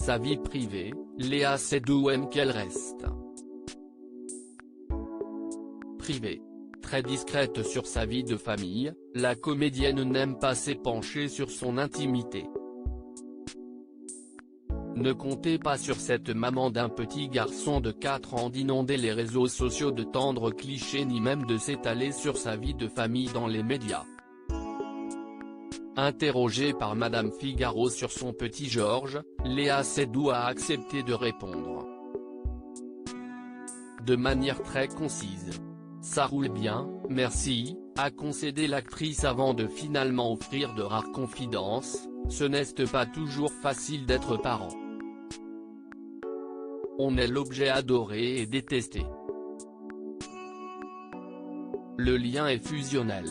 Sa vie privée, Léa Seydoux aime qu'elle reste privée. Très discrète sur sa vie de famille, la comédienne n'aime pas s'épancher sur son intimité. Ne comptez pas sur cette maman d'un petit garçon de 4 ans d'inonder les réseaux sociaux de tendres clichés ni même de s'étaler sur sa vie de famille dans les médias. Interrogée par Madame Figaro sur son petit Georges, Léa Seydoux a accepté de répondre de manière très concise. Ça roule bien, merci, a concédé l'actrice avant de finalement offrir de rares confidences. Ce n'est pas toujours facile d'être parent. On est l'objet adoré et détesté. Le lien est fusionnel.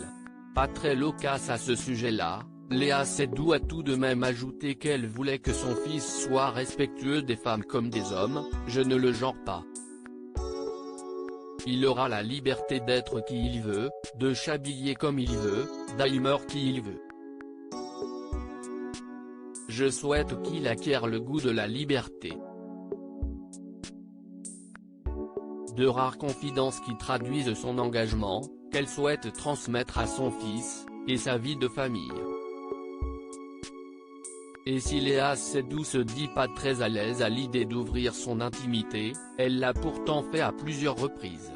Pas très loquace à ce sujet-là, Léa Seydoux a tout de même ajouté qu'elle voulait que son fils soit respectueux des femmes comme des hommes. Je ne le genre pas. Il aura la liberté d'être qui il veut, de s'habiller comme il veut, d'aimer qui il veut. Je souhaite qu'il acquiert le goût de la liberté. De rares confidences qui traduisent son engagement, qu'elle souhaite transmettre à son fils, et sa vie de famille. Et si Léa Seydoux se dit pas très à l'aise à l'idée d'ouvrir son intimité, elle l'a pourtant fait à plusieurs reprises.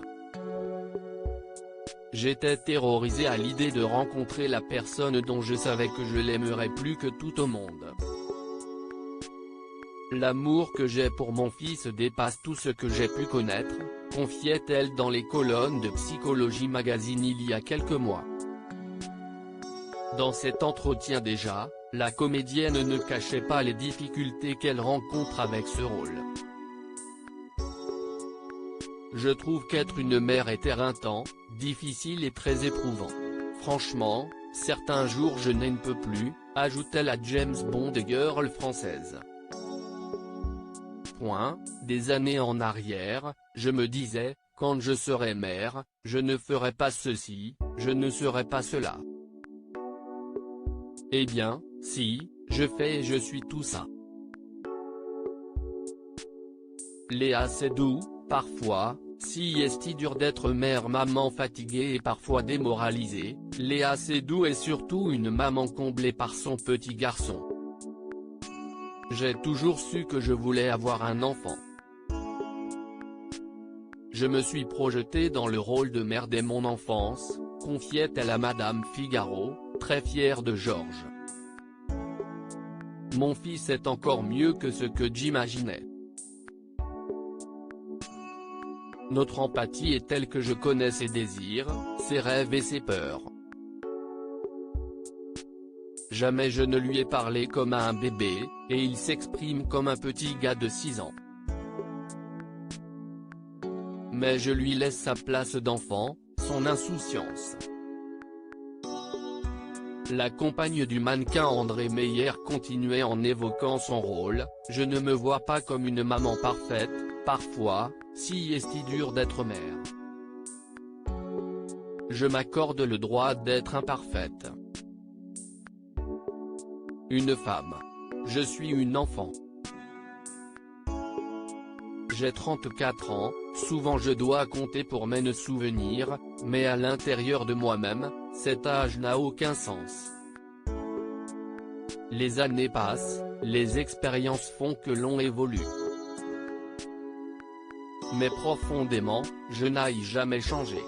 J'étais terrorisé à l'idée de rencontrer la personne dont je savais que je l'aimerais plus que tout au monde. L'amour que j'ai pour mon fils dépasse tout ce que j'ai pu connaître, confiait-elle dans les colonnes de Psychologie Magazine il y a quelques mois. Dans cet entretien déjà, la comédienne ne cachait pas les difficultés qu'elle rencontre avec ce rôle. Je trouve qu'être une mère est éreintant, difficile et très éprouvant. Franchement, certains jours je n'en peux plus, ajoute-t-elle à James Bond et Girl française. Des années en arrière, je me disais, quand je serai mère, je ne ferai pas ceci, je ne serai pas cela. Eh bien, si, je fais et je suis tout ça. Léa Seydoux, parfois, si est dur d'être mère maman fatiguée et parfois démoralisée, Léa Seydoux est surtout une maman comblée par son petit garçon. J'ai toujours su que je voulais avoir un enfant. Je me suis projetée dans le rôle de mère dès mon enfance, confiait-elle à Madame Figaro, très fière de Georges. Mon fils est encore mieux que ce que j'imaginais. Notre empathie est telle que je connais ses désirs, ses rêves et ses peurs. Jamais je ne lui ai parlé comme à un bébé, et il s'exprime comme un petit gars de 6 ans. Mais je lui laisse sa place d'enfant, son insouciance. La compagne du mannequin André Meyer continuait en évoquant son rôle, je ne me vois pas comme une maman parfaite, parfois, si est dur d'être mère. Je m'accorde le droit d'être imparfaite. Une femme. Je suis une enfant. J'ai 34 ans, souvent je dois compter pour mes souvenirs, mais à l'intérieur de moi-même, cet âge n'a aucun sens. Les années passent, les expériences font que l'on évolue. Mais profondément, je n'ai jamais changé.